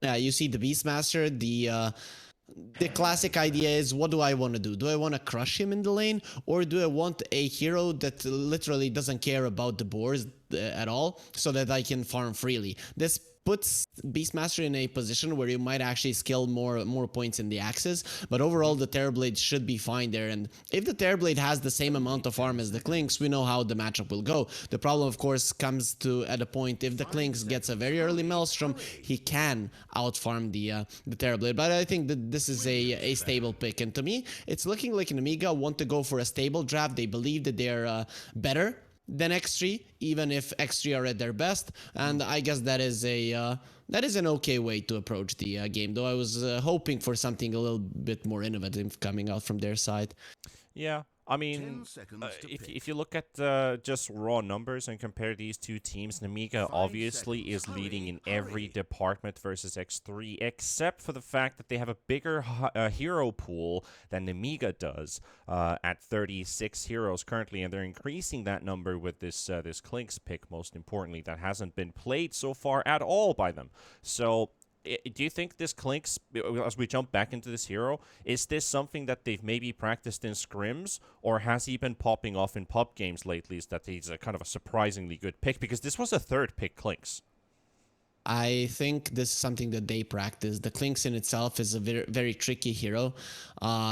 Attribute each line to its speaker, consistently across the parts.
Speaker 1: You see the Beastmaster, the classic idea is, what do I want to do? Do I want to crush him in the lane, or do I want a hero that literally doesn't care about the boards at all, so that I can farm freely? This puts Beastmaster in a position where you might actually skill more points in the axes, but overall the Terrorblade should be fine there. And if the Terrorblade has the same amount of farm as the Clinks, we know how the matchup will go. The problem, of course, comes to at a point if the Clinks gets a very early Maelstrom, he can outfarm the Terrorblade. But I think that this is a stable pick, and to me, it's looking like Nemiga want to go for a stable draft. They believe that they're better than X3, even if X3 are at their best, and I guess that is an okay way to approach the game. Though I was hoping for something a little bit more innovative coming out from their side.
Speaker 2: Yeah, I mean, if you look at just raw numbers and compare these two teams, Nemiga obviously is leading in every department versus X3, except for the fact that they have a bigger hero pool than Nemiga does at 36 heroes currently, and they're increasing that number with this this Clinks pick, most importantly, that hasn't been played so far at all by them. So do you think this Clinks, as we jump back into this hero, is this something that they've maybe practiced in scrims, or has he been popping off in pub games lately, is that he's a kind of a surprisingly good pick? Because this was a third pick Clinks.
Speaker 1: I think this is something that they practice. The Clinks in itself is a very, very tricky hero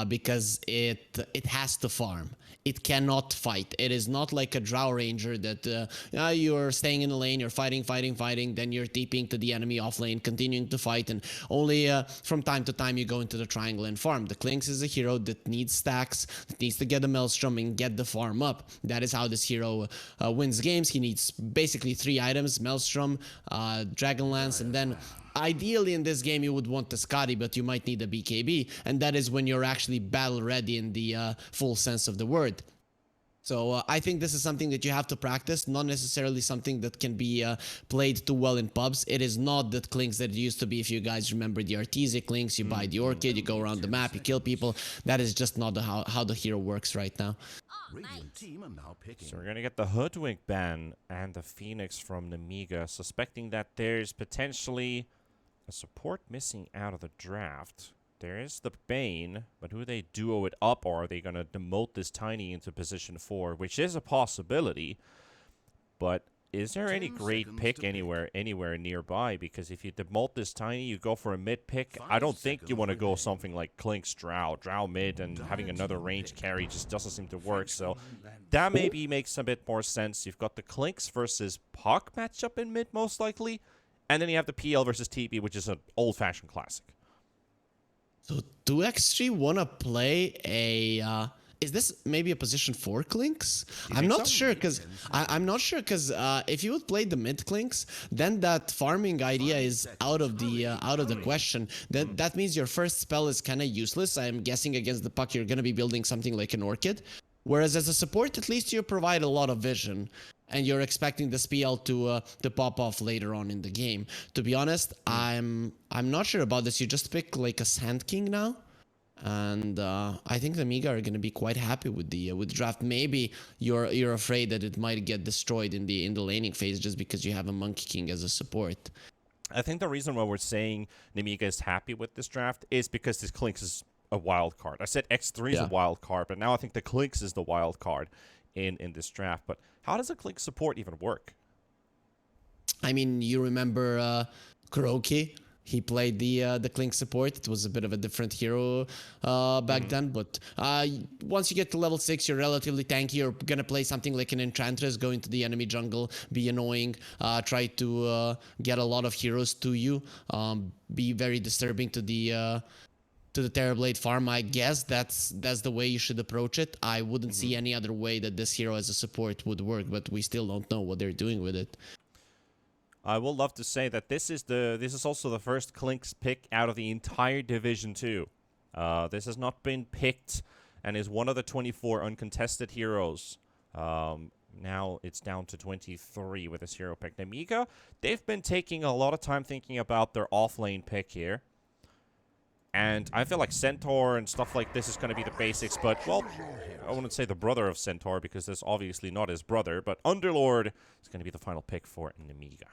Speaker 1: because it has to farm. It cannot fight. It is not like a Drow Ranger that you're staying in the lane, you're fighting, then you're TPing to the enemy off lane, continuing to fight, and only from time to time you go into the triangle and farm. The Clinks is a hero that needs stacks, that needs to get the Maelstrom and get the farm up. That is how this hero wins games. He needs basically 3 items: Maelstrom, Dragonlance, and then ideally in this game you would want the Scotty, but you might need a BKB, and that is when you're actually battle ready in the full sense of the word. So I think this is something that you have to practice, not necessarily something that can be played too well in pubs. It is not that Clinks that it used to be. If you guys remember the Artesia Clinks, you buy the Orchid, you go around the map, you kill people. That is just not how the hero works right now.
Speaker 2: So we're going to get the Hoodwink ban and the Phoenix from Nemiga, suspecting that there's potentially a support missing out of the draft. There is the Bane, but who they duo it up, or are they going to demote this Tiny into position 4, which is a possibility. But is there any great pick anywhere nearby? Because if you demote this Tiny, you go for a mid pick. I don't think you want to go something like Clinks Drow mid, and having another range carry just doesn't seem to work. So that maybe makes a bit more sense. You've got the Clinks versus Puck matchup in mid, most likely. And then you have the PL versus TP, which is an old-fashioned classic.
Speaker 1: So do X3 want to play a... is this maybe a position 4 Clinks? I'm not sure, because I'm not sure, because if you would play the mid Clinks, then that farming idea is out of the question. That means your first spell is kind of useless. I'm guessing against the Puck you're going to be building something like an Orchid. Whereas as a support, at least you provide a lot of vision, and you're expecting the PL to pop off later on in the game. To be honest, I'm not sure about this. You just pick like a Sand King now, and I think the Nemiga are going to be quite happy with the draft. Maybe you're afraid that it might get destroyed in the laning phase just because you have a Monkey King as a support.
Speaker 2: I think the reason why we're saying Nemiga is happy with this draft is because this Clinks is a wild card. I said X3 is a wild card, but now I think the Clinks is the wild card in this draft. But how does a Clink support even work?
Speaker 1: I mean, you remember Kuroki? He played the Clink support. It was a bit of a different hero back then, but once you get to level 6, you're relatively tanky. You're gonna play something like an Enchantress, go into the enemy jungle, be annoying, try to get a lot of heroes to you, be very disturbing to the Terrorblade farm. I guess that's the way you should approach it. I wouldn't see any other way that this hero as a support would work, but we still don't know what they're doing with it.
Speaker 2: I will love to say that this is also the first Clinks pick out of the entire Division 2. This has not been picked and is one of the 24 uncontested heroes. Now it's down to 23 with this hero pick. Nemiga, they've been taking a lot of time thinking about their off-lane pick here. And I feel like Centaur and stuff like this is going to be the basics, but, well, I wouldn't say the brother of Centaur because that's obviously not his brother, but Underlord is going to be the final pick for Nemiga.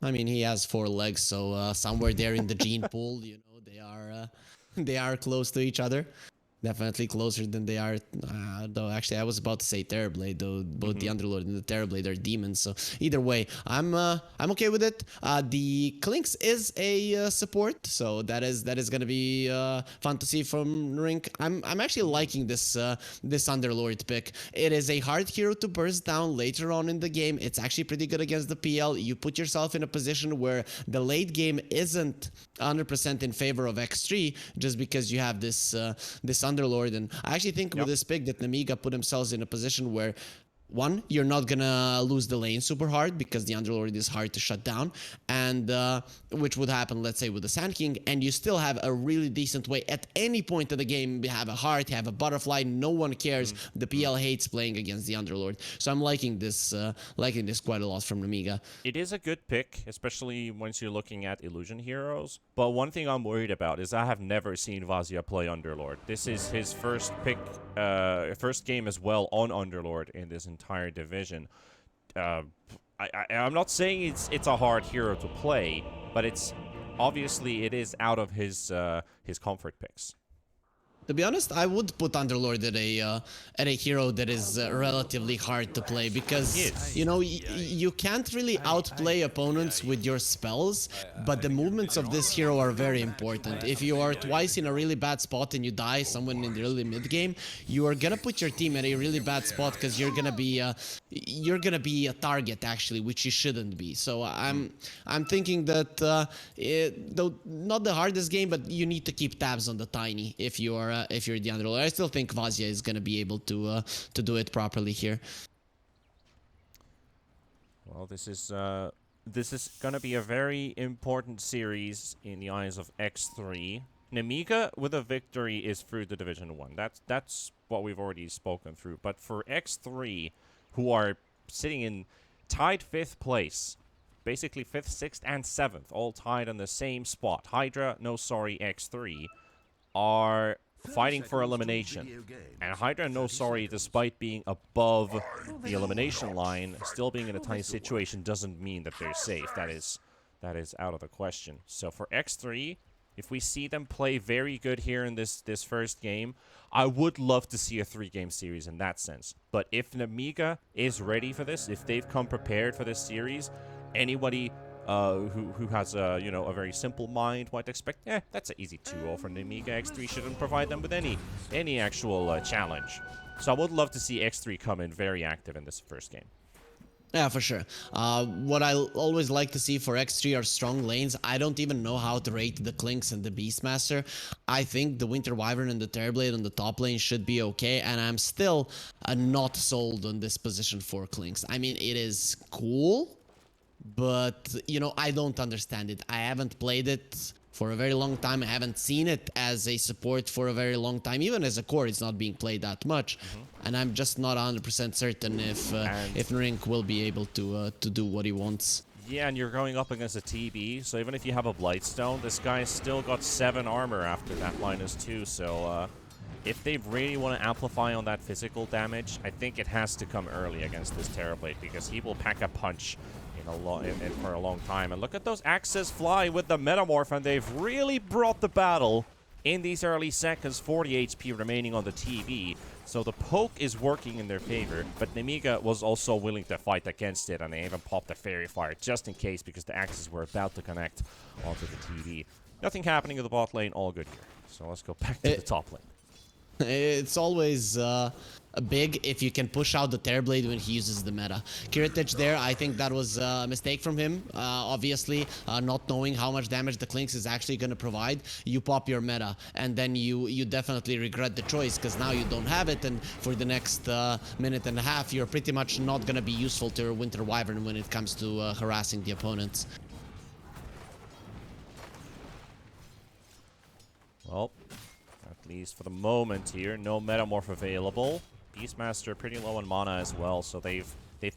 Speaker 1: I mean, he has 4 legs, so somewhere there in the gene pool, they are close to each other. Definitely closer than they are. Though actually, I was about to say Terrorblade. Though both the Underlord and the Terrorblade are demons. So either way, I'm okay with it. The Clinks is a support, so that is gonna be fun to see from Rink. I'm actually liking this Underlord pick. It is a hard hero to burst down later on in the game. It's actually pretty good against the PL. You put yourself in a position where the late game isn't 100% in favor of X3 just because you have this Underlord. And I actually think with this pick that Nemiga put themselves in a position where, one, you're not gonna lose the lane super hard because the Underlord is hard to shut down, and which would happen, let's say, with the Sand King, and you still have a really decent way at any point of the game. You have a heart, you have a butterfly, no one cares. The PL hates playing against the Underlord, so I'm liking this quite a lot from Nemiga.
Speaker 2: It is a good pick, especially once you're looking at illusion heroes. But one thing I'm worried about is I have never seen Vazia play Underlord. This is his first pick, first game as well on Underlord in this entire division. I'm not saying it's a hard hero to play, but it's obviously it is out of his comfort picks.
Speaker 1: To be honest, I would put Underlord at a hero that is relatively hard to play because you can't really outplay opponents with your spells, but the movements of this hero are very important. If you are twice in a really bad spot and you die someone in the early mid game, you are gonna put your team at a really bad spot because you're gonna be a target actually, which you shouldn't be. So I'm thinking that though not the hardest game, but you need to keep tabs on the Tiny if you're the Underlord. I still think Vazia is going to be able to do it properly here.
Speaker 2: Well, this is going to be a very important series in the eyes of X3. Nemiga with a victory is through the Division 1. That's what we've already spoken through. But for X3, who are sitting in tied 5th place, basically 5th, 6th, and 7th, all tied on the same spot. Hydra, no sorry, X3, are fighting for elimination. And Hydra and No Sorry, despite being above the elimination line, still being in a tight situation doesn't mean that they're safe. That is out of the question. So for X3, if we see them play very good here in this first game, I would love to see a 3-game series in that sense. But if Nemiga is ready for this, if they've come prepared for this series, anybody who has a very simple mind might expect, that's an easy 2-0 for Nemiga. X3 shouldn't provide them with any actual challenge. So I would love to see X3 come in very active in this first game.
Speaker 1: Yeah, for sure. What I always like to see for X3 are strong lanes. I don't even know how to rate the Clinks and the Beastmaster. I think the Winter Wyvern and the Terrorblade on the top lane should be okay, and I'm still not sold on this position for Clinks. I mean, it is cool, but, I don't understand it. I haven't played it for a very long time. I haven't seen it as a support for a very long time. Even as a core, it's not being played that much. And I'm just not 100% certain if Rink will be able to do what he wants.
Speaker 2: Yeah, and you're going up against a TB, so even if you have a Blightstone, this guy's still got 7 armor after that -2, so if they really want to amplify on that physical damage, I think it has to come early against this Terrorblade, because he will pack a punch for a long time. And look at those axes fly with the Metamorph, and they've really brought the battle in these early seconds. 40 HP remaining on the TB, so the poke is working in their favor, but Nemiga was also willing to fight against it, and they even popped the Fairy Fire just in case, because the axes were about to connect onto the TB. Nothing happening in the bot lane, all good here. So let's go back to the top lane.
Speaker 1: It's always big if you can push out the Terrorblade when he uses the meta. Kiritich there, I think that was a mistake from him. Obviously, not knowing how much damage the Clinks is actually going to provide. You pop your meta, and then you definitely regret the choice, because now you don't have it, and for the next minute and a half, you're pretty much not going to be useful to your Winter Wyvern when it comes to harassing the opponents.
Speaker 2: Well, at least for the moment here, no Metamorph available. Beastmaster pretty low on mana as well, so they've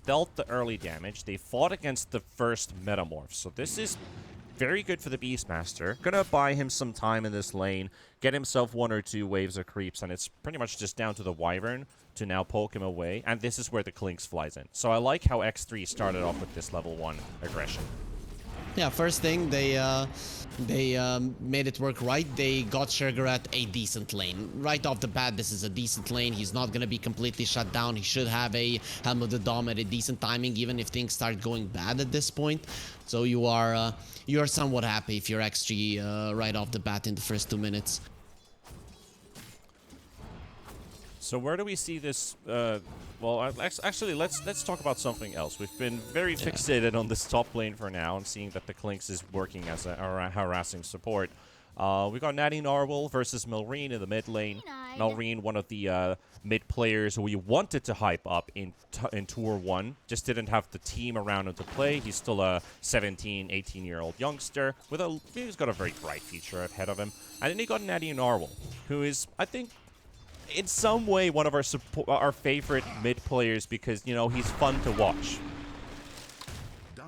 Speaker 2: dealt the early damage. They fought against the first Metamorph, so this is very good for the Beastmaster. Gonna buy him some time in this lane, get himself 1 or 2 waves of creeps, and it's pretty much just down to the Wyvern to now poke him away, and this is where the Clinks flies in. So I like how X3 started off with this level 1 aggression.
Speaker 1: Yeah, first thing, they made it work right. They got Shergarat a decent lane. Right off the bat, this is a decent lane. He's not going to be completely shut down. He should have a Helm of the Dom at a decent timing, even if things start going bad at this point. So you are somewhat happy if you're XG right off the bat in the first 2 minutes.
Speaker 2: So where do we see this? Well, actually, let's talk about something else. We've been very fixated on this top lane for now, and seeing that the Clinks is working as a harassing support. We got Natty Narwhal versus Melreen in the mid lane. Melreen, one of the mid players who we wanted to hype up in Tour 1, just didn't have the team around him to play. He's still a 17, 18-year-old youngster he's got a very bright future ahead of him. And then he got Natty Narwhal, who is, I think, in some way one of our favorite mid players because, you know, he's fun to watch.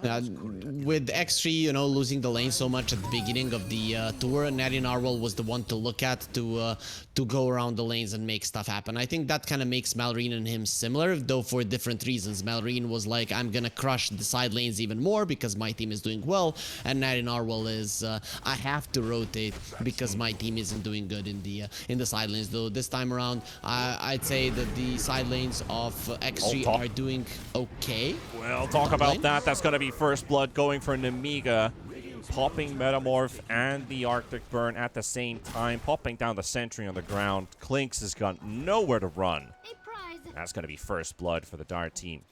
Speaker 1: With X3, you know, losing the lane so much at the beginning of the tour, Natty Narwhal was the one to look at to go around the lanes and make stuff happen. I think that kind of makes Malrine and him similar, though for different reasons. Malrine was like, I'm gonna crush the side lanes even more because my team is doing well, and Natty Narwhal is, I have to rotate because my team isn't doing good in the side lanes. Though this time around, I'd say that the side lanes of X3 are doing okay.
Speaker 2: Well, talk about that. That's gonna be first blood going for Nemiga, popping Metamorph and the Arctic Burn at the same time, popping down the sentry on the ground. Clinks has got nowhere to run. That's going to be first blood for the Dart team.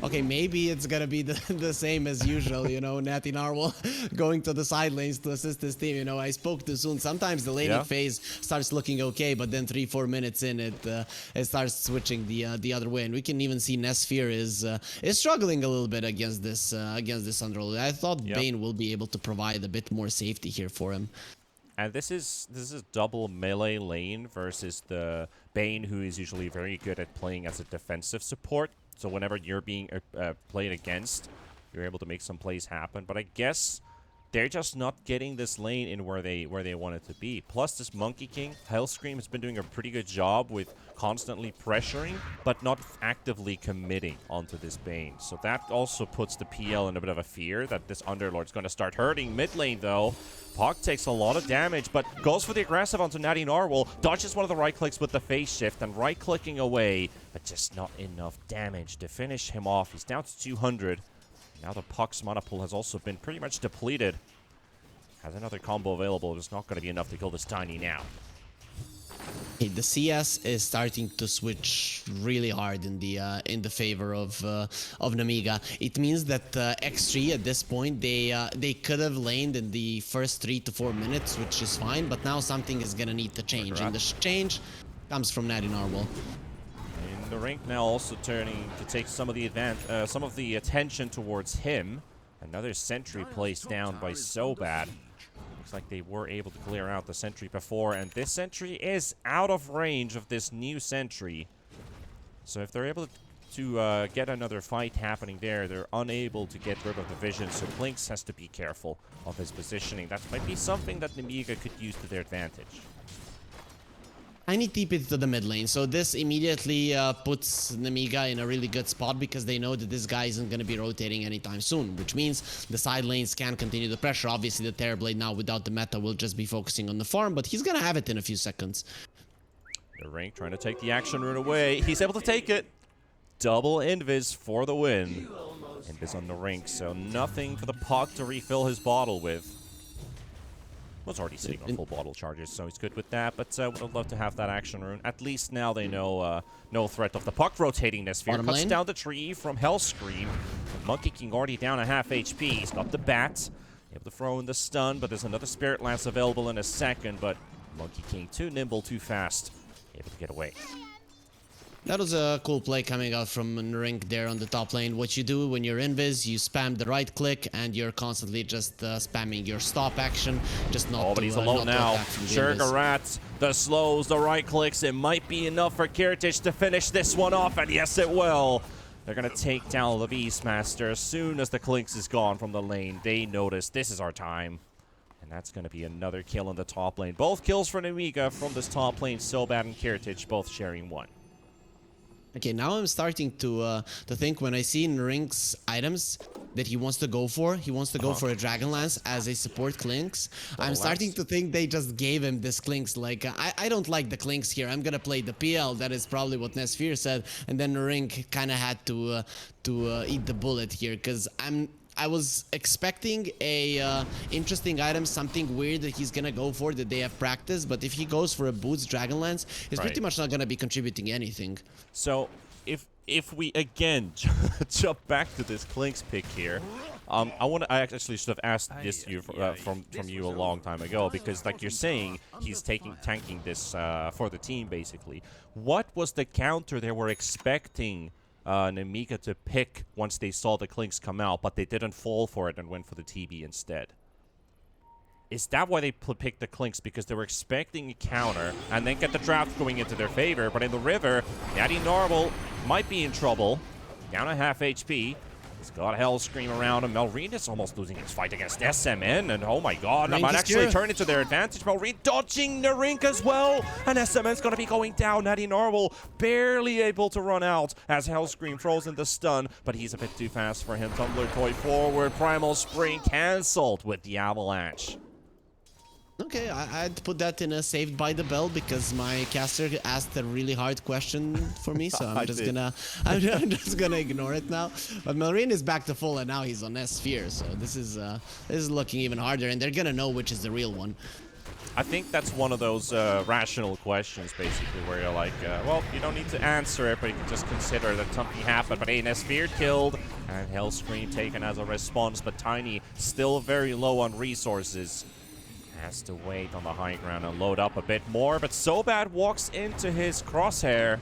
Speaker 1: Okay, maybe it's gonna be the same as usual, you know, Natty Narwhal going to the side lanes to assist his team. You know, I spoke too soon. Sometimes the laning phase starts looking okay, but then 3-4 minutes in, it starts switching the other way. And we can even see Nesphere is struggling a little bit against this Underworld. I thought Bane will be able to provide a bit more safety here for him.
Speaker 2: And this is double melee lane versus the Bane, who is usually very good at playing as a defensive support. So whenever you're being played against, you're able to make some plays happen. But I guess they're just not getting this lane in where they want it to be. Plus, this Monkey King, Hellscream, has been doing a pretty good job with constantly pressuring, but not actively committing onto this Bane. So that also puts the PL in a bit of a fear that this Underlord's going to start hurting. Mid lane, though, Puck takes a lot of damage, but goes for the aggressive onto Natty Narwhal, dodges one of the right clicks with the phase shift, and right-clicking away, but just not enough damage to finish him off. He's down to 200. Now the Puck's mana pool has also been pretty much depleted. Has another combo available, just not going to be enough to kill this Tiny now.
Speaker 1: Okay, the CS is starting to switch really hard in the favor of Nemiga. It means that X3 at this point they could have laned in the first 3 to 4 minutes, which is fine. But now something is gonna need to change, and the change comes from Natty Narwhal.
Speaker 2: In the rink now, also turning to take some of the attention towards him. Another sentry placed down by Sobad. Looks like they were able to clear out the sentry before, and this sentry is out of range of this new sentry. So if they're able to get another fight happening there, they're unable to get rid of the vision, so Blinks has to be careful of his positioning. That might be something that Nemiga could use to their advantage.
Speaker 1: I need TP to the mid lane, so this immediately puts Nemiga in a really good spot because they know that this guy isn't going to be rotating anytime soon, which means the side lanes can continue the pressure. Obviously, the Terrorblade now without the meta will just be focusing on the farm, but he's going to have it in a few seconds.
Speaker 2: The Rank trying to take the action rune away. He's able to take it. Double Invis for the win. Invis on the Rink, so nothing for the Puck to refill his bottle with. Was already sitting on full bottle charges, so he's good with that, but would love to have that action rune. At least now they know no threat of the Puck rotating this sphere. Cuts down the tree from Hellscream. The Monkey King already down a half HP. He's got the bat. Able to throw in the stun, but there's another Spirit Lance available in a second, but Monkey King too nimble, too fast. Able to get away.
Speaker 1: That was a cool play coming out from Rink there on the top lane. What you do when you're invis, you spam the right click and you're constantly just spamming your stop action. Just not
Speaker 2: but he's alone now. Shergarat, the slows, the right clicks. It might be enough for Kiritich to finish this one off, and yes, it will. They're going to take down the Beastmaster. As soon as the Clinks is gone from the lane, they notice this is our time. And that's going to be another kill in the top lane. Both kills for Nemiga from this top lane. Sobad and Kiritich both sharing one.
Speaker 1: Okay, now I'm starting to think when I see in Rink's items that he wants to go for. He wants to go for a Dragonlance as a support Clinks. I'm starting to think they just gave him this Clinks. Like, I don't like the Clinks here. I'm gonna play the PL. That is probably what Nesfear said. And then Rink kind of had to eat the bullet here because I was expecting a interesting item, something weird that he's gonna go for that they have practiced, but if he goes for a Boots Dragonlance, he's pretty much not gonna be contributing anything.
Speaker 2: So if we again jump back to this Clinks pick here, I actually should have asked this from you a long time ago, because like you're saying, he's tanking this for the team basically. What was the counter they were expecting Nemiga to pick once they saw the Clinks come out, but they didn't fall for it and went for the TB instead? Is that why they picked the Clinks? Because they were expecting a counter and then get the draft going into their favor. But in the river, Natty Normal might be in trouble. Down a half HP. He's got a Hell Scream around him. Melreen is almost losing his fight against SMN. And oh my god, that might actually turn into their advantage. Melreen dodging the Rink as well. And SMN's going to be going down. Natty Normal barely able to run out as Hell Scream throws in the stun. But he's a bit too fast for him. Tumbler Toy forward. Primal Spring cancelled with the Avalanche.
Speaker 1: Okay, I'd put that in a saved by the bell because my caster asked a really hard question for me, so I'm just gonna ignore it now. But Melreen is back to full, and now he's on S-Sphere, so this is looking even harder, and they're gonna know which is the real one.
Speaker 2: I think that's one of those rational questions, basically, where you're like, well, you don't need to answer it, but you can just consider that something happened. But Nesfear killed, and Hellscream taken as a response, but Tiny still very low on resources. Has to wait on the high ground and load up a bit more, but Sobad walks into his crosshair.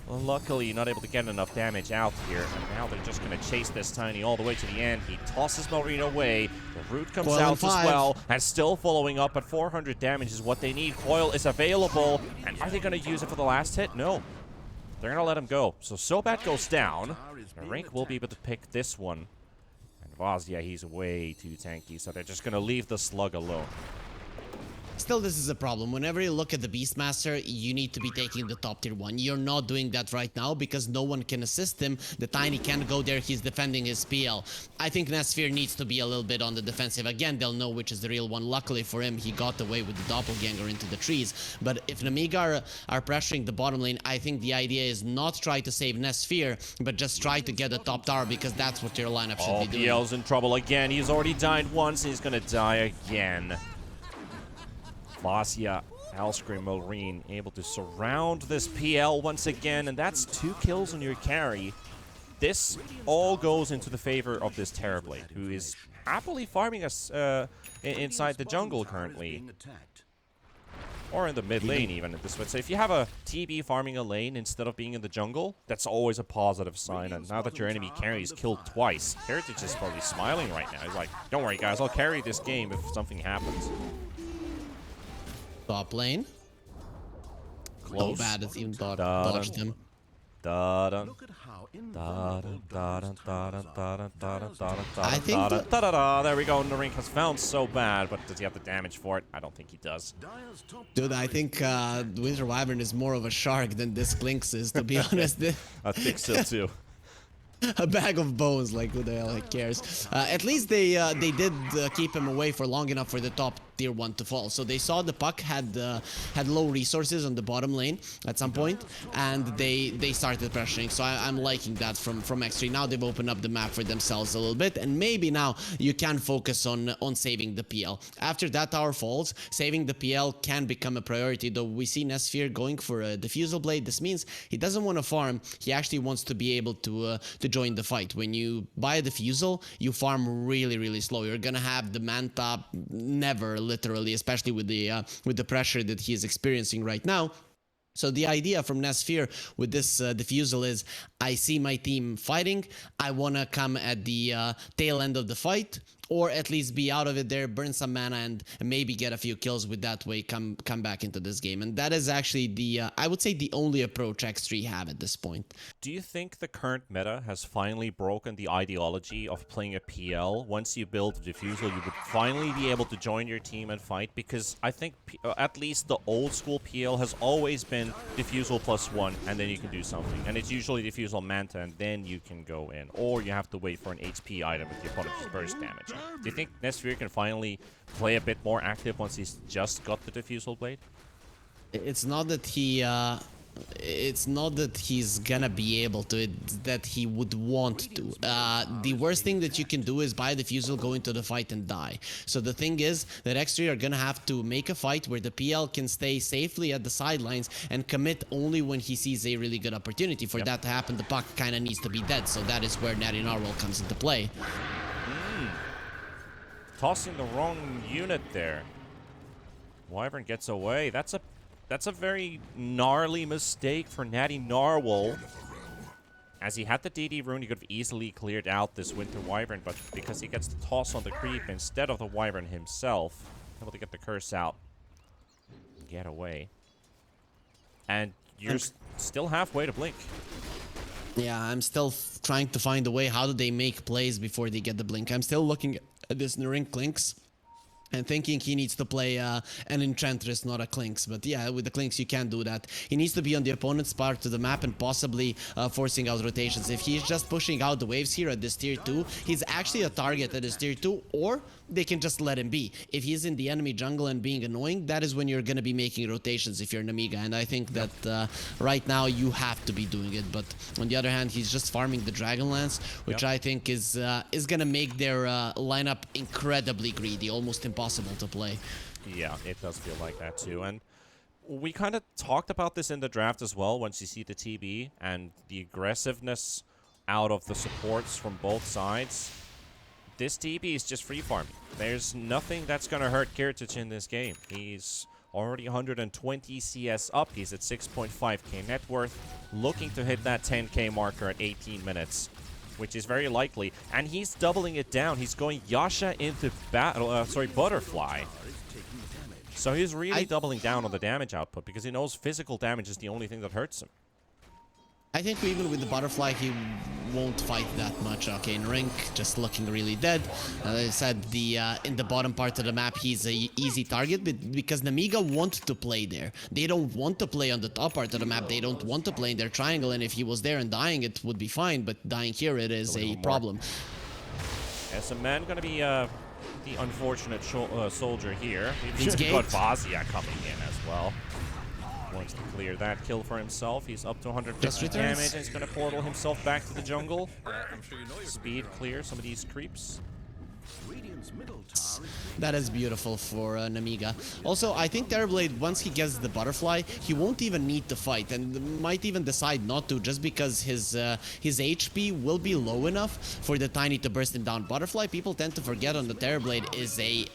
Speaker 2: Well, luckily, not able to get enough damage out here, and now they're just going to chase this Tiny all the way to the end. He tosses Melreen away. The root comes out as well, and still following up at 400 damage is what they need. Coil is available, and are they going to use it for the last hit? No. They're going to let him go. So Sobad goes down. The Rink will be able to pick this one. Yeah, he's way too tanky, so they're just going to leave the Slug alone.
Speaker 1: Still, this is a problem. Whenever you look at the Beastmaster, you need to be taking the top tier one. You're not doing that right now because no one can assist him. The Tiny can't go there. He's defending his PL. I think Nesfear needs to be a little bit on the defensive. Again, they'll know which is the real one. Luckily for him, he got away with the Doppelganger into the trees. But if Nemiga are pressuring the bottom lane, I think the idea is not try to save Nesfear, but just try to get the top tower because that's what your lineup should be doing.
Speaker 2: PL's in trouble again. He's already died once. He's going to die again. Vasya, Hellscream, Melreen able to surround this PL once again, and that's 2 kills on your carry. This all goes into the favor of this Terrorblade, who is happily farming us inside the jungle currently. Or in the mid lane even, at this point. So if you have a TB farming a lane instead of being in the jungle, that's always a positive sign. And now that your enemy carry is killed twice, Heritage is probably smiling right now. He's like, don't worry guys, I'll carry this game if something happens.
Speaker 1: Top lane.
Speaker 2: Close.
Speaker 1: Oh, bad. It's even dodged him. I think
Speaker 2: there we go. Narink has found so bad, but does he have the damage for it? I don't think he does.
Speaker 1: Dude, I think Winter Wyvern is more of a shark than this Clinks is, to be honest.
Speaker 2: I think so too.
Speaker 1: A bag of bones, like who the hell cares? At least they did keep him away for long enough for the top tier 1 to fall. So they saw the puck had low resources on the bottom lane at some point, and they started pressuring. So I'm liking that from X3. Now they've opened up the map for themselves a little bit, and maybe now you can focus on saving the PL. After that tower falls, saving the PL can become a priority, though we see Nesfear going for a Diffusal Blade. This means he doesn't want to farm, he actually wants to be able to join the fight. When you buy a Diffusal, you farm really slow. You're gonna have the Manta never, literally, especially with the pressure that he is experiencing right now. So the idea from Nesfear with this Diffusal is, I see my team fighting, I want to come at the tail end of the fight, or at least be out of it there, burn some mana, and maybe get a few kills with that way, come back into this game. And that is actually the, I would say, the only approach X3 have at this point.
Speaker 2: Do you think the current meta has finally broken the ideology of playing a PL? Once you build a Diffusal, you would finally be able to join your team and fight? Because I think at least the old school PL has always been Diffusal +1, and then you can do something. And it's usually Diffusal Manta, and then you can go in. Or you have to wait for an HP item if the opponent just burst damage. Do you think Nesphere can finally play a bit more active once he's just got the Diffusal Blade?
Speaker 1: It's not that he... it's not that he's gonna be able to, it's that he would want to. The worst thing that you can do is buy the Diffusal, go into the fight and die. So the thing is that X3 are gonna have to make a fight where the PL can stay safely at the sidelines and commit only when he sees a really good opportunity. For that to happen, the puck kind of needs to be dead, so that is where Natty Narwhal comes into play.
Speaker 2: Tossing the wrong unit there. Wyvern gets away. That's a very gnarly mistake for Natty Narwhal. As he had the DD rune, he could have easily cleared out this Winter Wyvern, but because he gets the toss on the creep instead of the Wyvern himself, able to get the curse out, get away. And you're still halfway to blink.
Speaker 1: Yeah, I'm still trying to find a way. How do they make plays before they get the blink? I'm still looking at this Nurin Clinks and thinking he needs to play an Enchantress, not a Clinks. But yeah, with the Clinks, you can't do that. He needs to be on the opponent's part of the map and possibly forcing out rotations. If he's just pushing out the waves here at this tier 2, he's actually a target at this tier 2, or they can just let him be. If he's in the enemy jungle and being annoying, that is when you're going to be making rotations if you're Nemiga. And I think that right now you have to be doing it. But on the other hand, he's just farming the Dragonlance, which I think is going to make their lineup incredibly greedy, almost impossible to play.
Speaker 2: Yeah, it does feel like that too. And we kind of talked about this in the draft as well, once you see the TB and the aggressiveness out of the supports from both sides. This TB is just free farming. There's nothing that's going to hurt Kiritich in this game. He's already 120 CS up. He's at 6.5k net worth, looking to hit that 10k marker at 18 minutes, which is very likely. And he's doubling it down. He's going Yasha into Butterfly. So he's really doubling down on the damage output because he knows physical damage is the only thing that hurts him.
Speaker 1: I think even with the Butterfly, he won't fight that much. Okay, in Rink, just looking really dead. As I said, in the bottom part of the map, he's a easy target, but because Nemiga want to play there. They don't want to play on the top part of the map. They don't want to play in their triangle, and if he was there and dying, it would be fine, but dying here, it is a problem.
Speaker 2: As a man gonna be the unfortunate soldier here.
Speaker 1: He's
Speaker 2: got Vazia coming in as well. Wants to clear that kill for himself. He's up to 150 damage, and he's going to portal himself back to the jungle. Speed clear some of these creeps.
Speaker 1: That is beautiful for Nemiga. Also, I think Terrorblade, once he gets the Butterfly, he won't even need to fight, and might even decide not to, just because his HP will be low enough for the Tiny to burst him down. Butterfly, people tend to forget on the Terrorblade, is a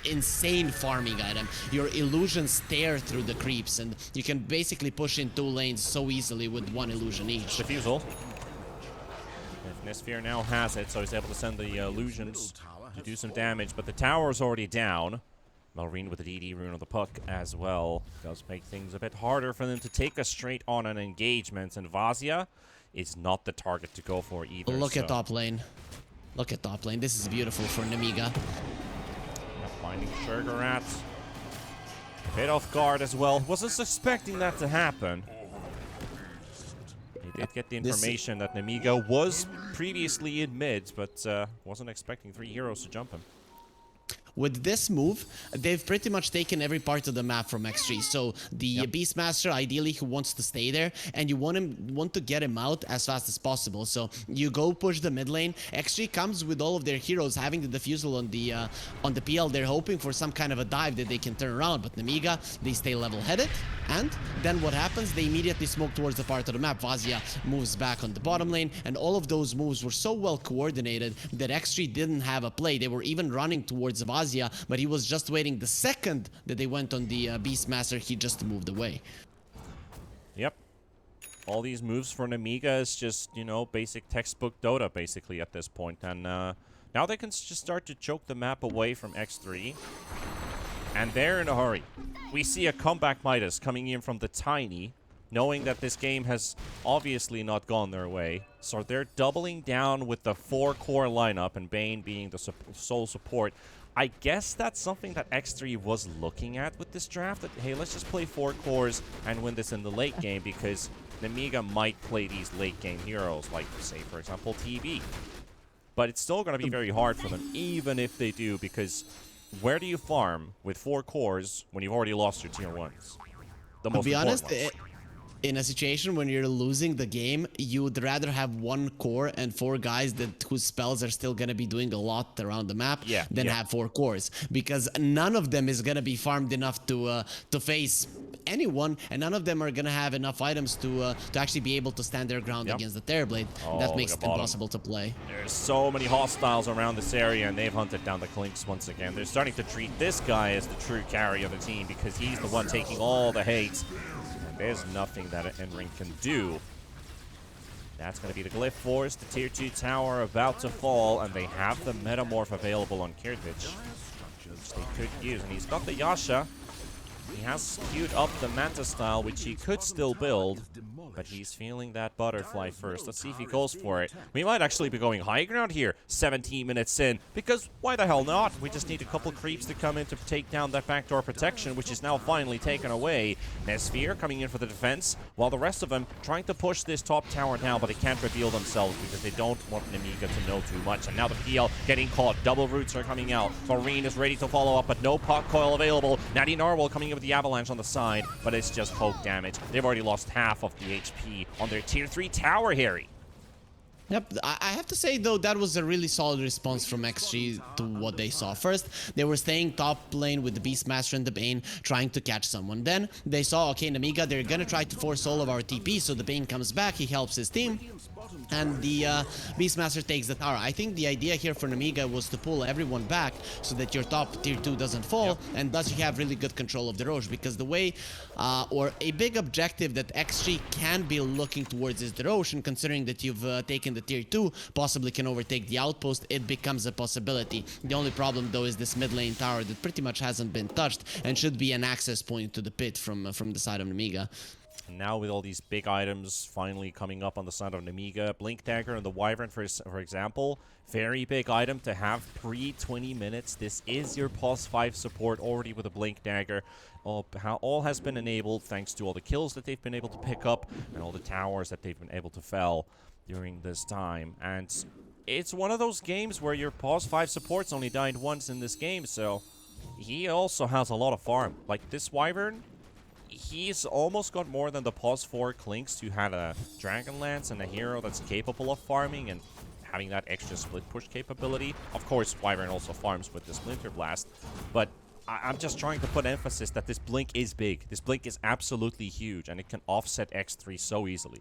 Speaker 1: insane farming item. Your illusions tear through the creeps, and you can basically push in 2 lanes so easily with 1 illusion each.
Speaker 2: Diffusal. Nesphere now has it, so he's able to send the illusions to do some damage, but the tower is already down. Malrine with the DD rune on the puck as well does make things a bit harder for them to take us straight on an engagement, and Vazia is not the target to go for either.
Speaker 1: Look at top lane. Look at top lane. This is beautiful for Nemiga.
Speaker 2: Finding Sugarat. A bit off guard as well. Wasn't expecting that to happen. He did get the information that Nemiga was previously in mid, but wasn't expecting 3 heroes to jump him.
Speaker 1: With this move, they've pretty much taken every part of the map from X3. So the Beastmaster, ideally, who wants to stay there, and you want to get him out as fast as possible. So you go push the mid lane. X3 comes with all of their heroes having the Diffusal on the PL. They're hoping for some kind of a dive that they can turn around. But Nemiga, they stay level-headed. And then what happens? They immediately smoke towards the part of the map. Vazia moves back on the bottom lane, and all of those moves were so well coordinated that X3 didn't have a play. They were even running towards Vazia, but he was just waiting. The second that they went on the Beastmaster, he just moved away.
Speaker 2: Yep. All these moves for Nemiga is just, you know, basic textbook Dota, basically, at this point. And Now they can just start to choke the map away from X3. And they're in a hurry. We see a comeback Midas coming in from the Tiny, knowing that this game has obviously not gone their way. So they're doubling down with the 4-core lineup, and Bane being the sole support. I guess that's something that X3 was looking at with this draft, that, hey, let's just play 4 cores and win this in the late game, because Nemiga might play these late game heroes, like, say, for example, TB. But it's still going to be very hard for them, even if they do, because where do you farm with 4 cores when you've already lost your tier 1s? The most
Speaker 1: To be honest,
Speaker 2: ones.
Speaker 1: in a situation when you're losing the game, you would rather have 1 core and 4 guys whose spells are still going to be doing a lot around the map than have 4 cores, because none of them is going to be farmed enough to face anyone, and none of them are going to have enough items to actually be able to stand their ground against the Terrorblade. That makes it impossible to play.
Speaker 2: There's so many hostiles around this area, and they've hunted down the Clinks once again. They're starting to treat this guy as the true carry of the team, because he's the one taking all the hate. There's nothing that Enring can do. That's going to be the Glyph Force, the tier 2 tower about to fall, and they have the Metamorph available on Kirtich, which they could use. And he's got the Yasha. He has queued up the Manta style, which he could still build, but he's feeling that butterfly first. Let's see if he goes for it. We might actually be going high ground here, 17 minutes in, because why the hell not? We just need a couple creeps to come in to take down that backdoor protection, which is now finally taken away. Nesphere coming in for the defense, while the rest of them trying to push this top tower now, but they can't reveal themselves because they don't want Nemiga to know too much. And now the PL getting caught. Double roots are coming out. Marine is ready to follow up, but no pot coil available. Natty Narwhal coming in with the avalanche on the side, but it's just poke damage. They've already lost half of the HP on their tier 3 tower, Harry.
Speaker 1: Yep, I have to say, though, that was a really solid response from XG to what they saw. First, they were staying top lane with the Beastmaster and the Bane, trying to catch someone. Then, they saw, okay, Nemiga, they're gonna try to force all of our TP, so the Bane comes back, he helps his team, and the Beastmaster takes the tower. I think the idea here for Nemiga was to pull everyone back so that your top tier 2 doesn't fall, and thus you have really good control of the Roche, because the way, or a big objective that XG can be looking towards is the Roche, and considering that you've taken the tier 2, possibly can overtake the outpost, it becomes a possibility. The only problem, though, is this mid lane tower that pretty much hasn't been touched and should be an access point to the pit from the side of Nemiga.
Speaker 2: And now with all these big items finally coming up on the side of Nemiga, Blink Dagger and the Wyvern, for example, very big item to have pre-20 minutes. This is your pulse 5 support already with a Blink Dagger. All has been enabled thanks to all the kills that they've been able to pick up and all the towers that they've been able to fell during this time. And it's one of those games where your pause 5 support's only died once in this game, so he also has a lot of farm. Like this Wyvern, he's almost got more than the pause 4 Clinks, who had a Dragon Lance and a hero that's capable of farming and having that extra split push capability. Of course, Wyvern also farms with the Splinter Blast, but I'm just trying to put emphasis that this Blink is big. This Blink is absolutely huge, and it can offset X3 so easily.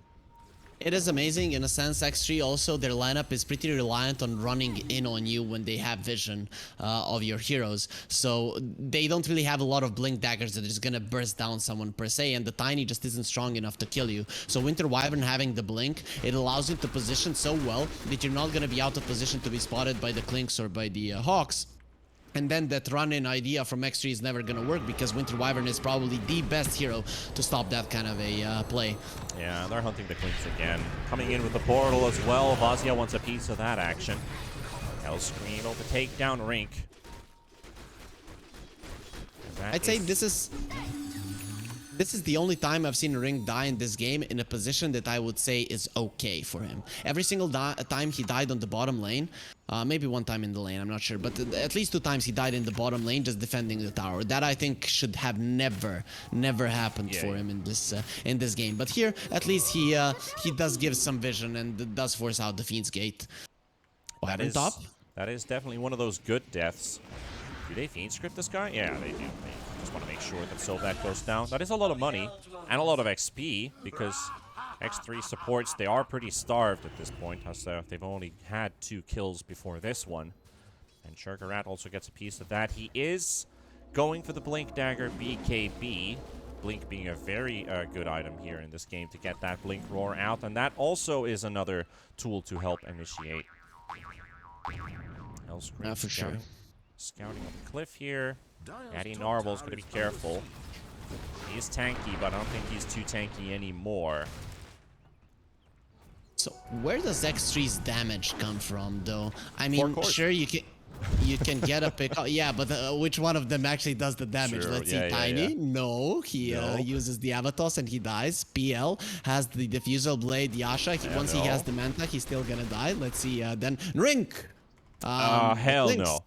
Speaker 1: It is amazing in a sense. X3 also, their lineup is pretty reliant on running in on you when they have vision of your heroes. So they don't really have a lot of Blink Daggers that is going to burst down someone per se, and the Tiny just isn't strong enough to kill you. So Winter Wyvern having the Blink, it allows you to position so well that you're not going to be out of position to be spotted by the Clinks or by the Hawks. And then that run-in idea from X3 is never going to work, because Winter Wyvern is probably the best hero to stop that kind of a play.
Speaker 2: Yeah, they're hunting the Clinks again. Coming in with the portal as well. Vazia wants a piece of that action. Hellscream will take down Rink.
Speaker 1: I'd say this is the only time I've seen Ring die in this game in a position that I would say is okay for him. Every single time he died on the bottom lane, maybe one time in the lane, I'm not sure, but at least 2 times he died in the bottom lane just defending the tower. That I think should have never happened for him in this game. But here, at least he does give some vision and does force out the Fiend's Gate.
Speaker 2: That is definitely one of those good deaths. Do they Fiend script this guy? Yeah, they do. They just want to make sure that Sylvac goes down. That is a lot of money and a lot of XP, because X3 supports, they are pretty starved at this point, as they've only had 2 kills before this one. And Sugarat also gets a piece of that. He is going for the Blink Dagger BKB. Blink being a very good item here in this game to get that Blink Roar out. And that also is another tool to help initiate. Hellscream
Speaker 1: For sure.
Speaker 2: Scouting on the cliff here. Natty Narwhal's going to be careful. He's tanky, but I don't think he's too tanky anymore.
Speaker 1: So where does X3's damage come from, though? I mean, sure, you can get a pick. Oh, yeah, but which one of them actually does the damage?
Speaker 2: Sure,
Speaker 1: Let's see. Tiny.
Speaker 2: yeah.
Speaker 1: No, he uses the Avatos and he dies. PL has the Diffusal Blade. Yasha, once he has the Manta, he's still gonna die. Let's see. Then Rink.
Speaker 2: Hell no.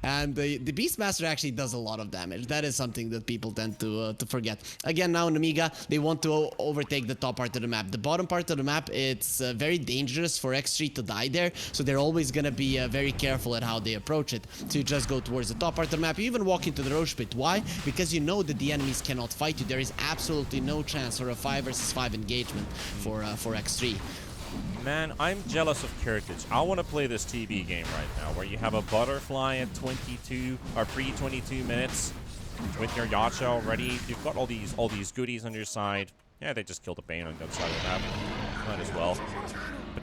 Speaker 1: And the Beastmaster actually does a lot of damage. That is something that people tend to forget. Again, now in Nemiga, they want to overtake the top part of the map. The bottom part of the map, it's very dangerous for X3 to die there, so they're always going to be very careful at how they approach it. So you just go towards the top part of the map. You even walk into the Roche Pit. Why? Because you know that the enemies cannot fight you. There is absolutely no chance for a 5 versus 5 engagement for X3.
Speaker 2: Man, I'm jealous of Heritage. I want to play this TB game right now, where you have a butterfly at 22 or pre-22 minutes with your Yacha already. You've got all these goodies on your side. Yeah, they just killed a Bane on the other side of the map. Might as well. But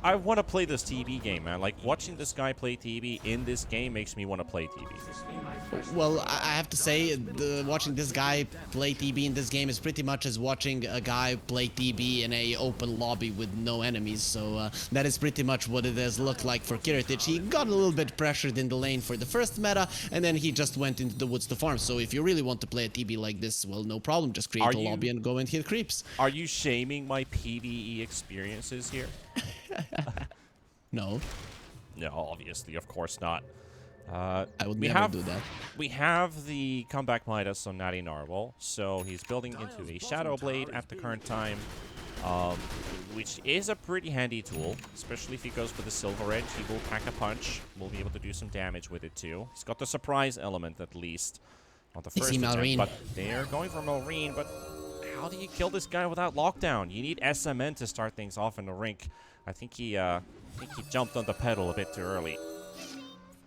Speaker 2: I want to play this TB game, man. Like, watching this guy play TB in this game makes me want to play TB.
Speaker 1: Well, I have to say, watching this guy play TB in this game is pretty much as watching a guy play TB in a open lobby with no enemies. So that is pretty much what it has looked like for Kiritich. He got a little bit pressured in the lane for the first meta, and then he just went into the woods to farm. So if you really want to play a TB like this, well, no problem. Just create a lobby and go and hit creeps.
Speaker 2: Are you shaming my PvE experiences here?
Speaker 1: No.
Speaker 2: No, obviously, of course not.
Speaker 1: I would never do that.
Speaker 2: We have the comeback Midas on Natty Narwhal, so he's building into a Shadow Blade at the current time, which is a pretty handy tool, especially if he goes for the Silver Edge. He will pack a punch, will be able to do some damage with it too. He's got the surprise element at least on the first attempt, but they're going for Malrine, but how do you kill this guy without lockdown? You need SMN to start things off in the rink. I think he jumped on the pedal a bit too early.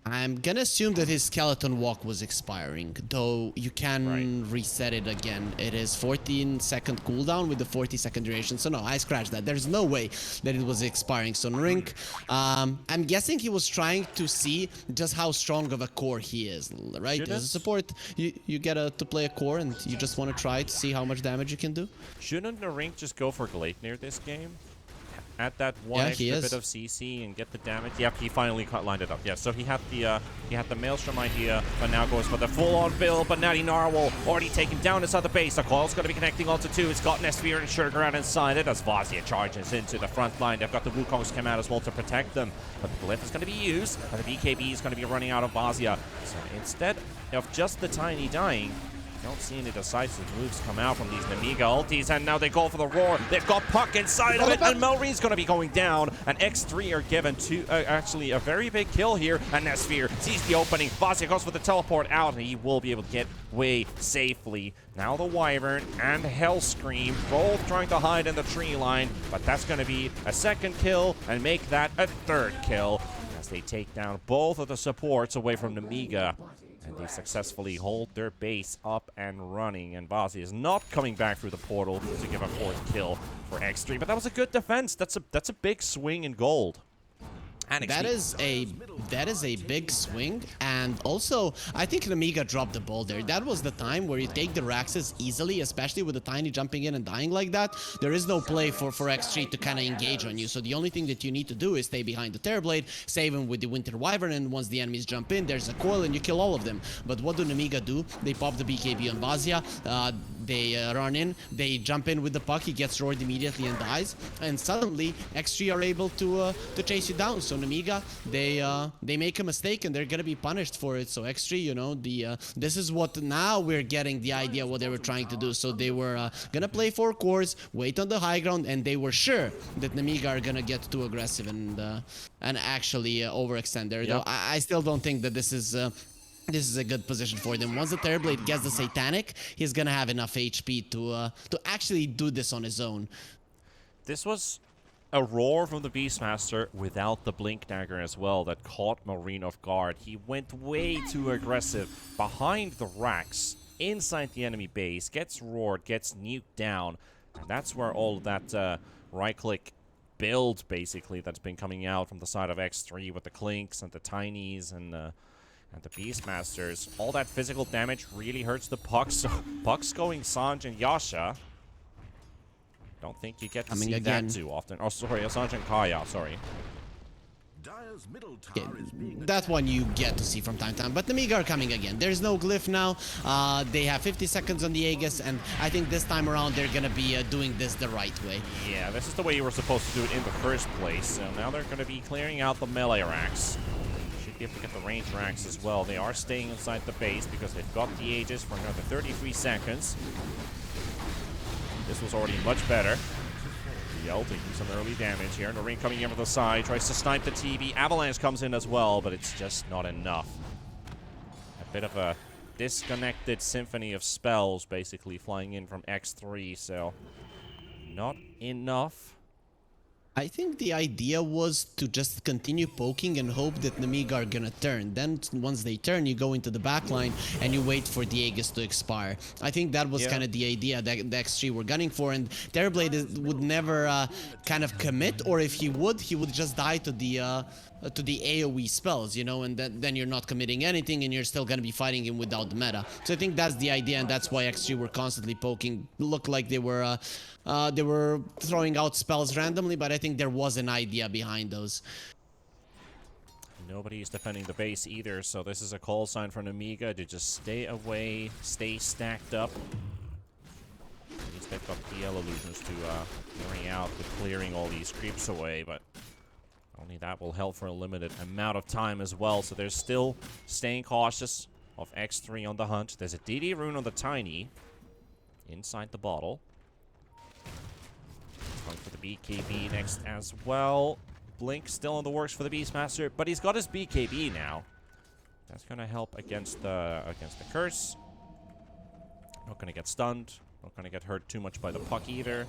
Speaker 1: I'm gonna assume that his skeleton walk was expiring, though you can reset it again. It is 14-second cooldown with the 40-second duration, so no, I scratched that. There's no way that it was expiring. So Rink, I'm guessing he was trying to see just how strong of a core he is, right? As a support, you get to play a core and you just want to try to see how much damage you can do.
Speaker 2: Shouldn't the Rink just go for Gleipnir this game? Add that one extra bit of CC and get the damage. Yep, he finally lined it up. Yeah, so he had the Maelstrom idea, but now goes for the full-on build. But Natty Narwhal already taken down inside the base. The coil's going to be connecting onto two. It's got Nesphere and Sugar out inside it as Vazia charges into the front line. They've got the Wukongs come out as well to protect them. But the Glyph is going to be used, and the BKB is going to be running out of Vazia. So instead of just the Tiny dying, don't see any decisive moves come out from these Nemiga ultis, and now they go for the roar. They've got Puck inside of it, and Malrine's going to be going down, and X3 are given actually a very big kill here, and Nesphere sees the opening. Vazia goes for the teleport out, and he will be able to get away safely. Now the Wyvern and Hellscream both trying to hide in the tree line, but that's going to be a second kill, and make that a third kill, as they take down both of the supports away from Nemiga. And they successfully hold their base up and running. And Vazia is not coming back through the portal to give a fourth kill for X3. But that was a good defense. That's a big swing in gold. And
Speaker 1: that is a big swing, and also I think Nemiga dropped the ball there. That was the time where you take the Raxes easily, especially with the Tiny jumping in and dying like that. There is no play for X3 to kind of engage on you, so the only thing that you need to do is stay behind the Terrorblade, save him with the Winter Wyvern, and once the enemies jump in, there's a coil and you kill all of them. But what do Nemiga do? They pop the BKB on Vazia, they run in, they jump in with the Puck, he gets roared immediately and dies, and suddenly X3 are able to chase you down. So Nemiga, they make a mistake and they're gonna be punished for it. So X3, you know, this is what now we're getting the idea what they were trying to do. So they were gonna play 4 cores, wait on the high ground, and they were sure that Nemiga are gonna get too aggressive and actually overextend there. Though I still don't think that this is a good position for them. Once the Terrorblade gets the Satanic, he's gonna have enough HP to actually do this on his own.
Speaker 2: This was a roar from the Beastmaster without the Blink Dagger as well that caught Malrine off guard. He went way too aggressive behind the racks, inside the enemy base, gets roared, gets nuked down, and that's where all of that right-click build, basically, that's been coming out from the side of X3 with the Clinks and the Tinies and the Beastmasters. All that physical damage really hurts the Pucks. So Pucks going Sanj and Yasha. Don't think you get to see that too often. Oh, sorry, Sanj and Kaya, sorry.
Speaker 1: Okay, that one you get to see from time to time, but Nemiga are coming again. There's no glyph now. They have 50 seconds on the Aegis, and I think this time around they're gonna be doing this the right way.
Speaker 2: Yeah, this is the way you were supposed to do it in the first place. So now they're gonna be clearing out the melee racks. Should be able to get the range racks as well. They are staying inside the base because they've got the Aegis for another 33 seconds. This was already much better. Yell taking some early damage here. Noreen coming in from the side, tries to snipe the TV. Avalanche comes in as well, but it's just not enough. A bit of a disconnected symphony of spells basically flying in from X3, so not enough.
Speaker 1: I think the idea was to just continue poking and hope that Nemiga are gonna turn. Then once they turn, you go into the backline and you wait for the Aegis to expire. I think that was kind of the idea that the X3 were gunning for, and Terrorblade would never kind of commit, or if he would just die to the AoE spells, you know, and then you're not committing anything and you're still gonna be fighting him without the meta. So I think that's the idea, and that's why X3 were constantly poking. Looked like they were throwing out spells randomly, but I think there was an idea behind those.
Speaker 2: Nobody's defending the base either, so this is a call sign for Nemiga to just stay away, stay stacked up. At least they've got PL illusions to carry out with clearing all these creeps away, but only that will help for a limited amount of time as well. So they're still staying cautious of X3 on the hunt. There's a DD rune on the Tiny inside the bottle. Going for the BKB next as well. Blink still in the works for the Beastmaster, but he's got his BKB now. That's going to help against the curse. Not going to get stunned. Not going to get hurt too much by the puck either.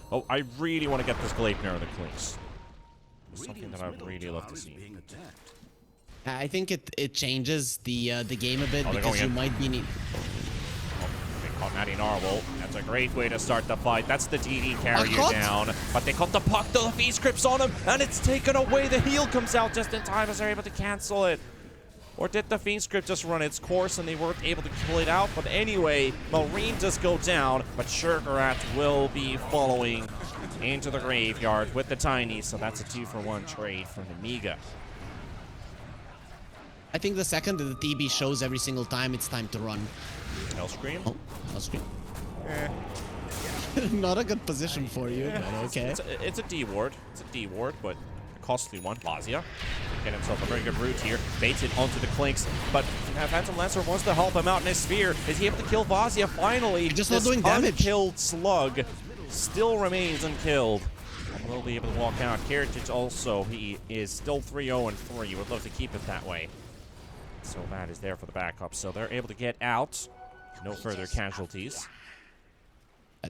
Speaker 2: Oh, I really want to get this Gleipnir on the Clinks. It's something that I would really love to see.
Speaker 1: I think it changes the game a bit, because you might be need.
Speaker 2: On Matty Narwhal. That's a great way to start the fight. That's the DD carrier down. But they caught the puck. The feast grips on him, and it's taken away. The heal comes out just in time as they're able to cancel it. Or did the Fiend Script just run its course and they weren't able to kill it out? But anyway, Marine does go down, but Shurgarat will be following into the graveyard with the Tiny. So that's a 2-for-1 trade from Nemiga.
Speaker 1: I think the second that the TB shows every single time, it's time to run.
Speaker 2: Hellscream?
Speaker 1: Oh, Hellscream. Not a good position for you, but okay.
Speaker 2: It's a D ward. It's a D ward, but a costly one. Vazia get himself a very good route here. Baits it onto the Clinks, but Phantom Lancer wants to help him out in his sphere. Is he able to kill Vazia finally?
Speaker 1: Just not doing damage.
Speaker 2: Unkilled Slug still remains unkilled. Will be able to walk out. Heritage also, he is still 3-0-3. Would love to keep it that way. So that is there for the backup. So they're able to get out. No further casualties.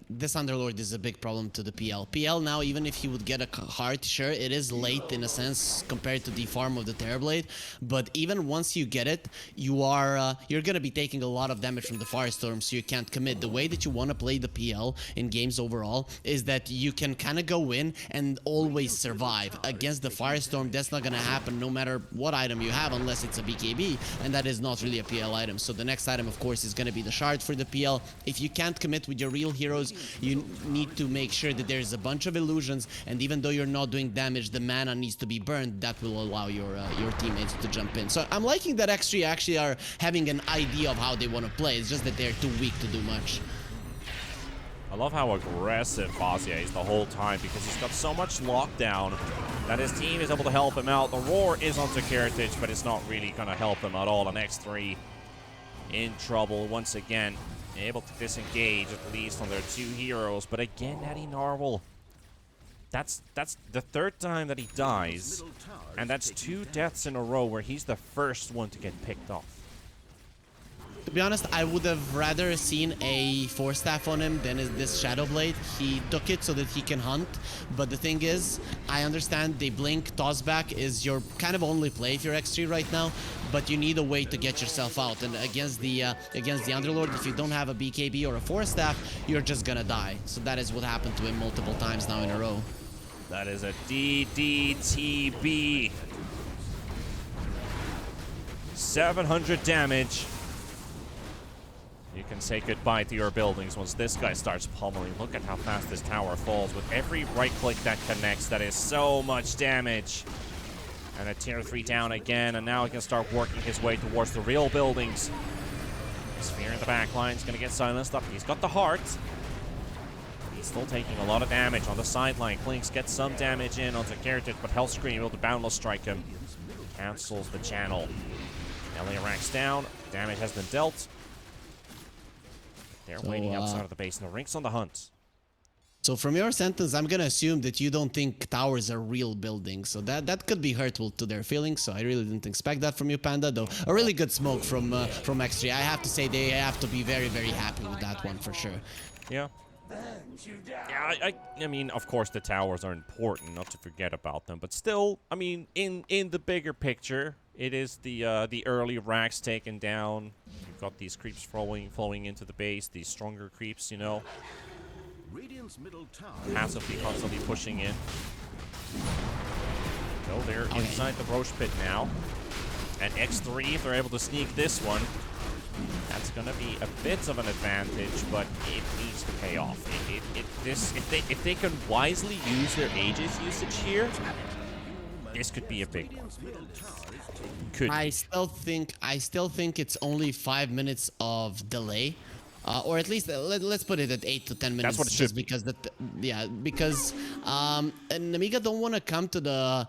Speaker 1: This Underlord is a big problem to the PL. PL now, even if he would get a heart, sure, it is late in a sense compared to the farm of the Terrorblade. But even once you get it, you're gonna be taking a lot of damage from the Firestorm, so you can't commit. The way that you want to play the PL in games overall is that you can kind of go in and always survive. Against the Firestorm, that's not gonna happen no matter what item you have, unless it's a BKB, and that is not really a PL item. So the next item, of course, is gonna be the Shard for the PL. If you can't commit with your real heroes, you need to make sure that there's a bunch of illusions, and even though you're not doing damage, the mana needs to be burned. That will allow your teammates to jump in. So I'm liking that X3 actually are having an idea of how they want to play. It's just that they're too weak to do much.
Speaker 2: I love how aggressive Vazia is the whole time, because he's got so much lockdown that his team is able to help him out. The Roar is onto Heritage, but it's not really going to help him at all. And X3 in trouble once again. Able to disengage at least on their two heroes, but again, Natty Narwhal. That's the third time that he dies, and that's 2 deaths in a row where he's the first one to get picked off.
Speaker 1: To be honest, I would have rather seen a 4-staff on him than this Shadow Blade. He took it so that he can hunt, but the thing is, I understand the Blink Tossback is your kind of only play if you're X3 right now, but you need a way to get yourself out, and against the Underlord, if you don't have a BKB or a 4-staff, you're just gonna die. So that is what happened to him multiple times now in a row.
Speaker 2: That is a DDTB. 700 damage. You can say goodbye to your buildings once this guy starts pummeling. Look at how fast this tower falls. With every right click that connects, that is so much damage. And a tier 3 down again, and now he can start working his way towards the real buildings. Sphere in the back line is going to get silenced up. He's got the heart. He's still taking a lot of damage on the sideline. Klinks gets some damage in onto Keratic, but Hell Scream will the Boundless strike him. Cancels the channel. LA racks down. Damage has been dealt. They're waiting outside of the base. No Rinks on the hunt.
Speaker 1: So from your sentence, I'm gonna assume that you don't think towers are real buildings. So that could be hurtful to their feelings. So I really didn't expect that from you, Panda. Though a really good smoke from X3. I have to say they have to be very, very happy with that one for sure.
Speaker 2: Yeah. Yeah, I mean, of course the towers are important, not to forget about them, but still, I mean, in the bigger picture, it is the early racks taken down. You've got these creeps flowing into the base, these stronger creeps, you know, passively, constantly pushing in. So they're inside the Roche pit now, and X3, if they're able to sneak this one, that's going to be a bit of an advantage, but it needs to pay off. If they can wisely use their Aegis usage here, this could be a big one.
Speaker 1: I still think it's only 5 minutes of delay. Or at least let's put it at 8 to 10 minutes.
Speaker 2: That's what it should be.
Speaker 1: Because because Nemiga don't want to come to the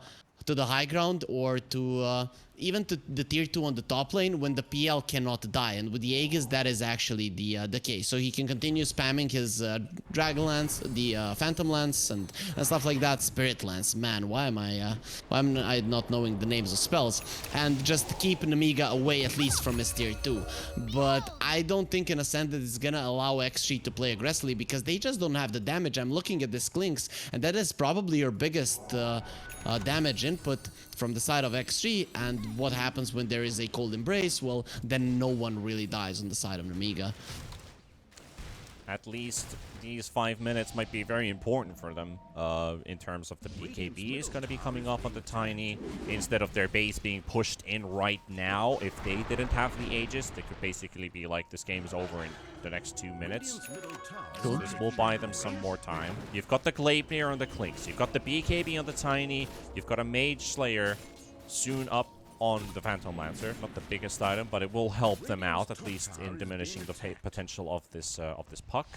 Speaker 1: high ground or to even to the tier 2 on the top lane when the PL cannot die, and with the Aegis that is actually the case. So he can continue spamming his Dragon Lance, the Phantom Lance, and stuff like that. Spirit Lance, man, why am I not knowing the names of spells? And just keep Nemiga away at least from his tier 2. But I don't think in a sense that it's gonna allow X3 to play aggressively because they just don't have the damage. I'm looking at this Klinks, and that is probably your biggest damage input from the side of X3, and what happens when there is a cold embrace? Well, then no one really dies on the side of Nemiga.
Speaker 2: At least these 5 minutes might be very important for them in terms of the BKB is going to be coming up on the Tiny instead of their base being pushed in right now. If they didn't have the Aegis, they could basically be like, this game is over in the next 2 minutes.
Speaker 1: Cool.
Speaker 2: So this will buy them some more time. You've got the Gleipnir on the Klinks. You've got the BKB on the Tiny. You've got a Mage Slayer soon up on the Phantom Lancer. Not the biggest item, but it will help them out, at least in diminishing the potential of this puck.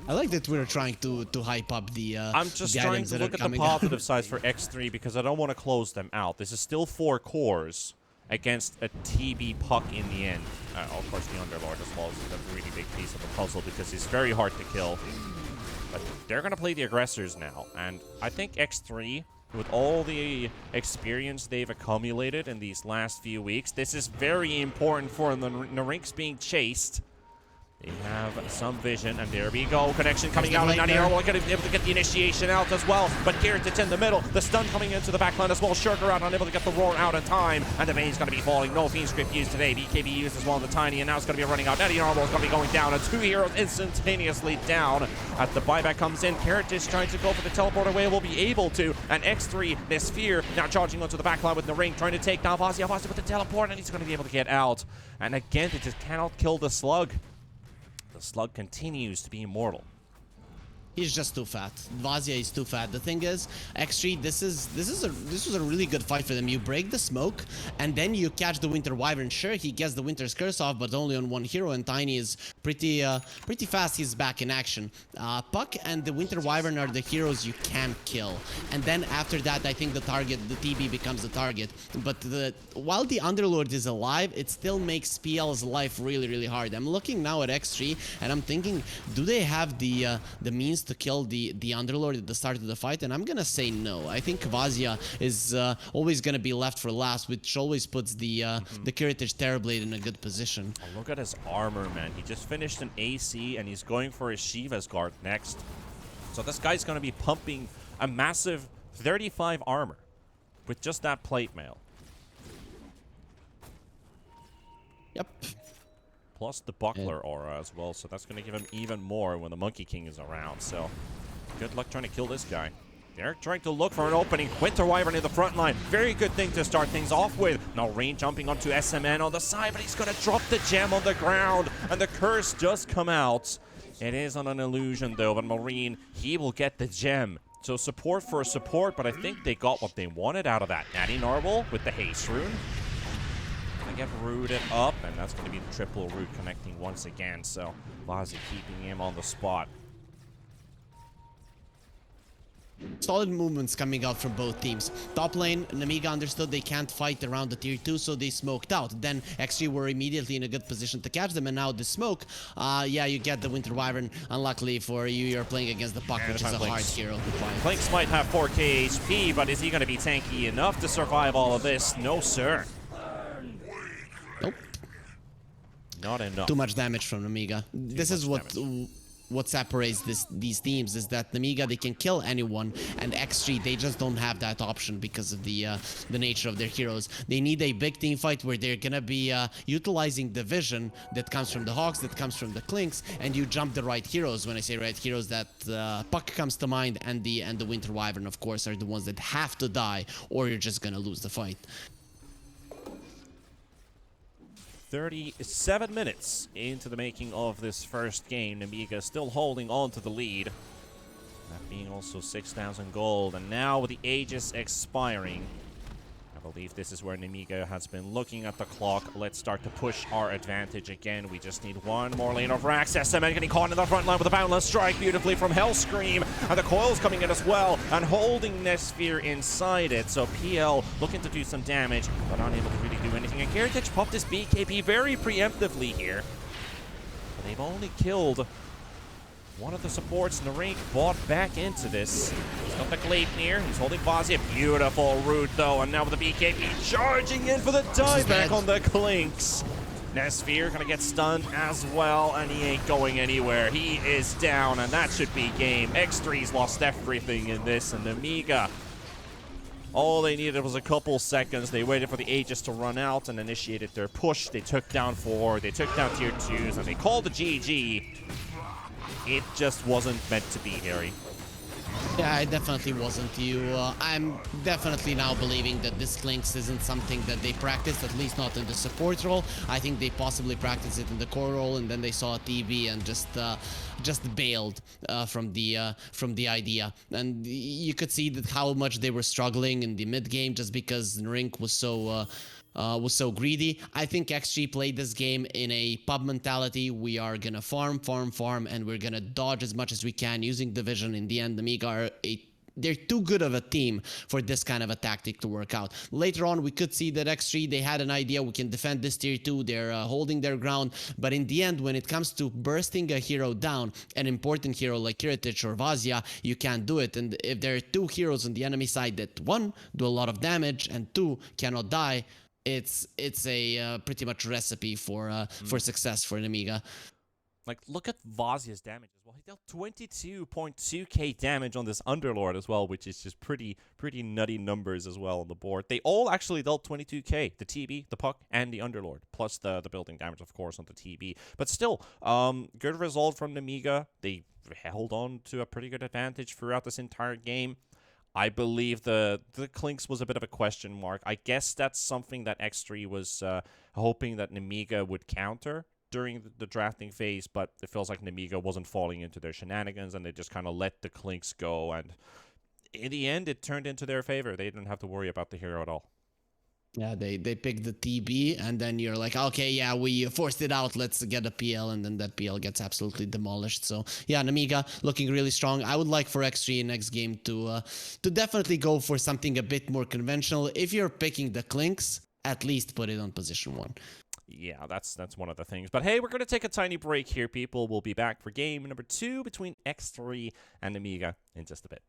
Speaker 1: I like that we're trying to hype up the
Speaker 2: I'm just
Speaker 1: the
Speaker 2: trying
Speaker 1: items
Speaker 2: to
Speaker 1: that
Speaker 2: look
Speaker 1: are
Speaker 2: at the
Speaker 1: coming
Speaker 2: positive sides for X3 because I don't want to close them out. This is still 4 cores against a TB puck in the end. Of course, the Underlord as well is a really big piece of the puzzle because he's very hard to kill. But they're going to play the aggressors now, and I think X3, with all the experience they've accumulated in these last few weeks, this is very important for the Rinks being chased. They have some vision, and there we go. Connection coming out, and Nani will get able to get the initiation out as well. But Keratic in the middle. The stun coming into the backline as well. Shurker out, unable to get the roar out in time. And the main's going to be falling. No Fiend Script used today. BKB used as well in the Tiny, and now it's going to be running out. Nani Normal is going to be going down, and 2 heroes instantaneously down. As the buyback comes in, Keratic trying to go for the teleport away, will be able to. And X3, this Sphere, now charging onto the backline with the ring, trying to take down Vazia. Vazia with the teleport, and he's going to be able to get out. And again, they just cannot kill the Slug. The Slug continues to be immortal.
Speaker 1: He's just too fat. Vazia is too fat. The thing is, X3, this was a really good fight for them. You break the smoke, and then you catch the Winter Wyvern. Sure, he gets the Winter's Curse off, but only on one hero, and Tiny is pretty fast. He's back in action. Puck and the Winter Wyvern are the heroes you can't kill. And then after that, I think the TB becomes the target. But while the Underlord is alive, it still makes PL's life really, really hard. I'm looking now at X3, and I'm thinking, do they have the means to kill the Underlord at the start of the fight? And I'm gonna say no. I think Vazia is always gonna be left for last, which always puts the Keratic Terrorblade in a good position.
Speaker 2: Oh, look at his armor, man. He just finished an AC, and he's going for his Shiva's Guard next. So this guy's gonna be pumping a massive 35 armor with just that plate mail.
Speaker 1: Yep.
Speaker 2: Plus the buckler aura as well, so that's going to give him even more when the Monkey King is around. So Good luck trying to kill this guy. They're trying to look for an opening. Winter Wyvern in the front line. Very good thing to start things off with. Noreen jumping onto SMN on the side, but he's going to drop the gem on the ground. And the curse does come out. It is on an illusion, though, but Noreen, he will get the gem. So support for support, but I think they got what they wanted out of that. Natty Narwhal with the haste rune. Gonna get rooted up, and that's going to be the triple root connecting once again. So Vazi keeping him on the spot.
Speaker 1: Solid movements coming out from both teams. Top lane, Nemiga understood they can't fight around the tier 2, so they smoked out. Then XG were immediately in a good position to catch them, and now the smoke, yeah, you get the Winter Wyvern. Unluckily for you, you're playing against the Puck, which is a hard hero to fight.
Speaker 2: Clinks might have 4k HP, but is he going to be tanky enough to survive all of this? No, sir.
Speaker 1: Nope.
Speaker 2: Not enough.
Speaker 1: Too much damage from Nemiga. This is what separates these teams, is that Nemiga, they can kill anyone, and X3, they just don't have that option because of the nature of their heroes. They need a big team fight where they're gonna be utilizing the vision that comes from the Hawks, that comes from the Clinks, and you jump the right heroes. When I say right heroes, that Puck comes to mind, and the Winter Wyvern, of course, are the ones that have to die, or you're just gonna lose the fight.
Speaker 2: 37 minutes into the making of this first game. Nemiga still holding on to the lead. That being also 6,000 gold. And now with the Aegis expiring, I believe this is where Nemiga has been looking at the clock. Let's start to push our advantage again. We just need one more lane of racks. SMN getting caught in the front line with a boundless strike beautifully from Hellscream. And the coil's coming in as well and holding Nesphere inside it. So PL looking to do some damage, but unable to really do anything. And Heritage popped this BKB very preemptively here. But they've only killed one of the supports. Narink bought back into this. He's got the Gleipnir. He's holding Vazi. A beautiful root, though. And now with the BKB charging in for the dive back on the Clinks. Nesphere gonna get stunned as well, and he ain't going anywhere. He is down, and that should be game. X3's lost everything in this, and Nemiga, all they needed was a couple seconds. They waited for the Aegis to run out and initiated their push. They took down 4, they took down tier 2s, and they called the GG. It just wasn't meant to be, Harry.
Speaker 1: Yeah, it definitely wasn't. I'm definitely now believing that this Clinks isn't something that they practiced, at least not in the support role. I think they possibly practiced it in the core role, and then they saw TB and just bailed from the idea. And you could see that how much they were struggling in the mid game, just because Rink was so greedy. I think XG played this game in a pub mentality. We are gonna farm, and we're gonna dodge as much as we can using division. In the end, the Nemiga are they're too good of a team for this kind of a tactic to work out. Later on, we could see that X3, they had an idea, we can defend this tier 2, they're holding their ground, but in the end, when it comes to bursting a hero down, an important hero like Heritage or Vazia, you can't do it. And if there are 2 heroes on the enemy side that, 1, do a lot of damage, and 2, cannot die, it's a pretty much recipe for success for Nemiga.
Speaker 2: Like, look at Vazia's damage as well. He dealt 22.2k damage on this Underlord as well, which is just pretty nutty numbers as well on the board. They all actually dealt 22k. The TB, the Puck, and the Underlord, plus the building damage, of course, on the TB. But still, good result from Nemiga. They held on to a pretty good advantage throughout this entire game. I believe the Clinks was a bit of a question mark. I guess that's something that X3 was hoping that Nemiga would counter during the drafting phase, but it feels like Nemiga wasn't falling into their shenanigans, and they just kind of let the Clinks go, and in the end, it turned into their favor. They didn't have to worry about the hero at all.
Speaker 1: Yeah, they picked the TB, and then you're like, okay, yeah, we forced it out, let's get a PL, and then that PL gets absolutely demolished. So yeah, Nemiga looking really strong. I would like for X3 in next game to definitely go for something a bit more conventional. If you're picking the Clinks, at least put it on position 1.
Speaker 2: Yeah, that's one of the things. But hey, we're going to take a tiny break here, people. We'll be back for game number 2 between X3 and Nemiga in just a bit.